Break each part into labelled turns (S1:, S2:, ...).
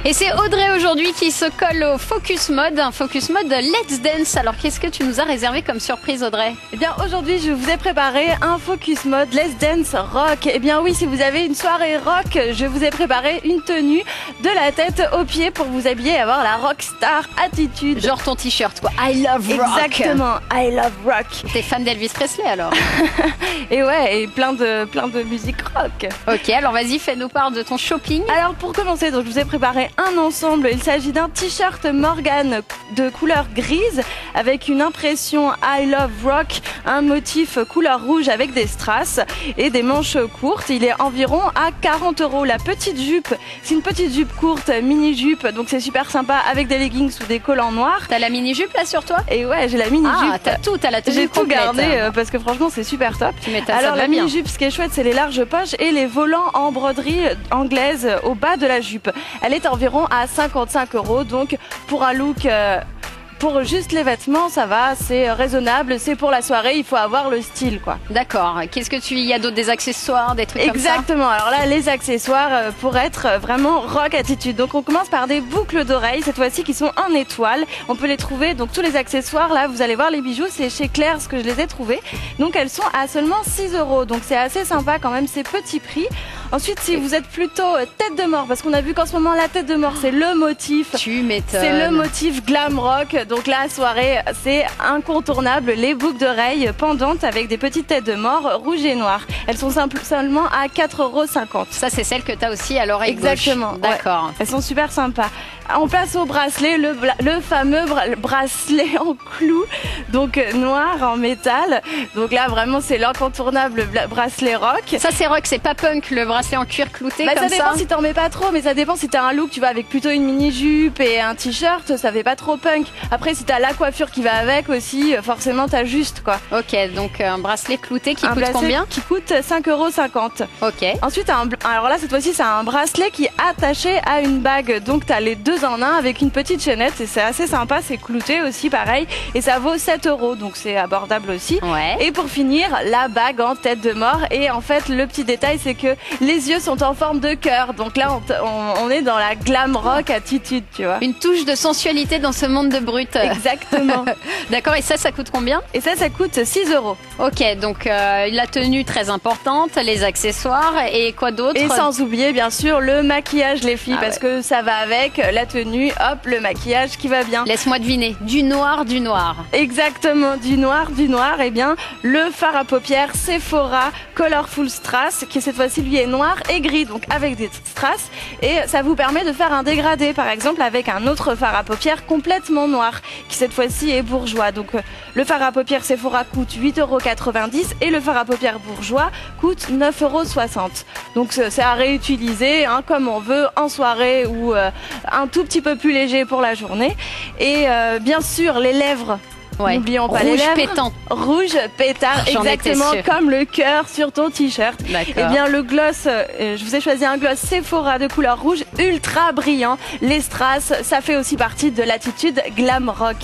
S1: Et c'est Audrey aujourd'hui qui se colle au Focus Mode, un Focus Mode Let's Dance. Alors qu'est-ce que tu nous as réservé comme surprise, Audrey?
S2: Eh bien aujourd'hui je vous ai préparé un Focus Mode Let's Dance Rock. Eh bien oui, si vous avez une soirée rock, je vous ai préparé une tenue de la tête aux pieds pour vous habiller et avoir la rockstar attitude.
S1: Genre ton t-shirt quoi, I love rock.
S2: Exactement, I love rock.
S1: T'es fan d'Elvis Presley alors?
S2: Et ouais, et plein de musique rock.
S1: Ok, alors vas-y, fais-nous part de ton shopping.
S2: Alors pour commencer, donc je vous ai préparé un ensemble. Il s'agit d'un t-shirt Morgan de couleur grise avec une impression I love rock, un motif couleur rouge avec des strass et des manches courtes. Il est environ à 40 €. La petite jupe, c'est une petite jupe courte, mini jupe, donc c'est super sympa avec des leggings ou des collants noirs.
S1: T'as la mini jupe là sur toi?
S2: Et ouais, j'ai la mini jupe.
S1: Ah, t'as la tenue
S2: J'ai tout
S1: complète.
S2: gardé parce que franchement c'est super top.
S1: Tu m'étonnes,
S2: Alors
S1: ça va
S2: la
S1: bien.
S2: mini jupe, ce qui est chouette, c'est les larges poches et les volants en broderie anglaise au bas de la jupe. Elle est environ à 55 €, donc pour un look pour juste les vêtements, ça va, c'est raisonnable, c'est pour la soirée, il faut avoir le style quoi.
S1: D'accord. Qu'est-ce que il y a d'autres, des accessoires, des trucs
S2: Exactement.
S1: comme ça?
S2: Alors là, les accessoires pour être vraiment rock attitude. Donc on commence par des boucles d'oreilles, cette fois-ci qui sont en étoile. On peut les trouver, donc tous les accessoires, là vous allez voir les bijoux, c'est chez Claire's que je les ai trouvés. Donc elles sont à seulement 6 €, donc c'est assez sympa quand même, ces petits prix. Ensuite, si vous êtes plutôt tête de mort, parce qu'on a vu qu'en ce moment la tête de mort c'est le motif.
S1: Tu m'étonnes.
S2: C'est le motif glam rock, donc la soirée c'est incontournable, les boucles d'oreilles pendantes avec des petites têtes de mort rouges et noires. Elles sont seulement à 4,50 €.
S1: Ça c'est celle que t'as aussi à l'oreille gauche.
S2: Exactement.
S1: D'accord.
S2: Ouais. Elles sont super sympas. On passe au bracelet, le fameux bracelet en clou, donc noir en métal. Donc là vraiment c'est l'incontournable bracelet rock.
S1: Ça c'est rock, c'est pas punk le bracelet en cuir clouté comme
S2: ça dépend si t'en mets pas trop, mais ça dépend si t'as un look, tu vas avec plutôt une mini jupe et un t-shirt, ça fait pas trop punk. Après si t'as la coiffure qui va avec aussi, forcément t'as juste quoi.
S1: Ok, donc un bracelet clouté qui coûte
S2: bracelet
S1: combien?
S2: Qui coûte 5,50 €.
S1: Ok.
S2: Ensuite, alors là cette fois-ci c'est un bracelet qui est attaché à une bague, donc t'as les deux en un avec une petite chaînette et c'est assez sympa, c'est clouté aussi pareil et ça vaut 7 €, donc c'est abordable aussi.
S1: Ouais.
S2: Et pour finir, la bague en tête de mort et en fait le petit détail c'est que les yeux sont en forme de cœur, donc là on est dans la glam rock attitude, tu vois.
S1: Une touche de sensualité dans ce monde de brut.
S2: Exactement.
S1: D'accord, et ça coûte combien?
S2: Et ça coûte 6 €.
S1: Ok, donc la tenue très importante, les accessoires et quoi d'autre?
S2: Et sans oublier bien sûr le maquillage les filles,
S1: Ah
S2: parce que ça va avec la tenue, hop, le maquillage qui va bien.
S1: Laisse-moi deviner, du noir, du noir.
S2: Exactement, du noir, eh bien le fard à paupières Sephora Colorful Strass, qui cette fois-ci lui est noir et gris, donc avec des strass, et ça vous permet de faire un dégradé par exemple avec un autre fard à paupières complètement noir, qui cette fois-ci est bourgeois. Donc le fard à paupières Sephora coûte 8,90 € et le fard à paupières bourgeois coûte 9,60 €. Donc c'est à réutiliser comme on veut en soirée ou un tout petit peu plus léger pour la journée. Et bien sûr les lèvres.
S1: Ouais.
S2: N'oublions pas les
S1: Rouge
S2: lèvres.
S1: pétant.
S2: Rouge pétard,
S1: J'en étais
S2: exactement
S1: sûre.
S2: comme le cœur sur ton t-shirt.
S1: D'accord.
S2: Et bien le gloss, je vous ai choisi un gloss Sephora de couleur rouge ultra brillant. Les strass, ça fait aussi partie de l'attitude glam rock.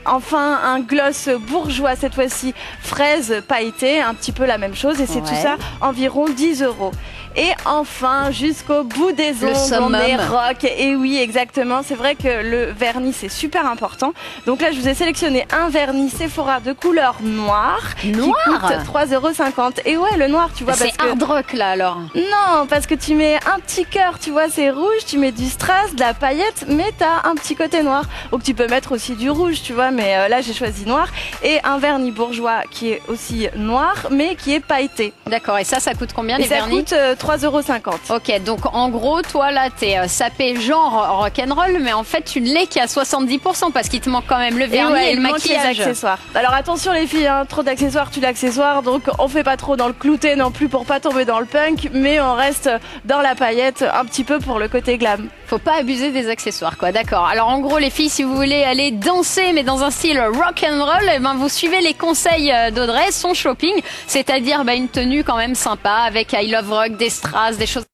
S2: Enfin un gloss bourgeois cette fois-ci, fraise pailletée, un petit peu la même chose et c'est tout ça environ 10 €. Et enfin, jusqu'au bout des ongles, on est rock. Et oui, exactement. C'est vrai que le vernis, c'est super important. Donc là, je vous ai sélectionné un vernis Sephora de couleur noire.
S1: Noir
S2: qui coûte 3,50 €. Et ouais, le noir, tu vois.
S1: C'est hard rock là alors.
S2: Non, parce que tu mets un petit cœur, tu vois, c'est rouge. Tu mets du strass, de la paillette, mais t'as un petit côté noir. Donc tu peux mettre aussi du rouge, tu vois. Mais là, j'ai choisi noir. Et un vernis bourgeois qui est aussi noir, mais qui est pailleté.
S1: D'accord. Et ça coûte combien les
S2: ça
S1: vernis?
S2: coûte 3,50 €.
S1: Ok, donc en gros, toi là, t'es sapé genre rock'n'roll, mais en fait, tu ne l'es qu'à 70% parce qu'il te manque quand même le vernis et le
S2: il manque les
S1: maquillage.
S2: accessoires. Alors attention les filles, trop d'accessoires tue l'accessoire, donc on fait pas trop dans le clouté non plus pour pas tomber dans le punk, mais on reste dans la paillette un petit peu pour le côté glam.
S1: Faut pas abuser des accessoires, quoi. D'accord. Alors en gros, les filles, si vous voulez aller danser, mais dans un style rock and roll, eh ben vous suivez les conseils d'Audrey, son shopping, c'est-à-dire une tenue quand même sympa avec I Love Rock, des strass, des choses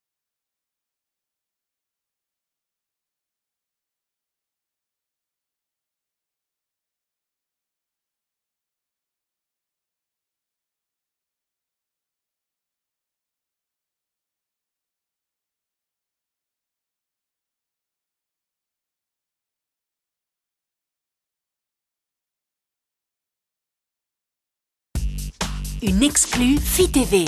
S3: une exclue Fit TV.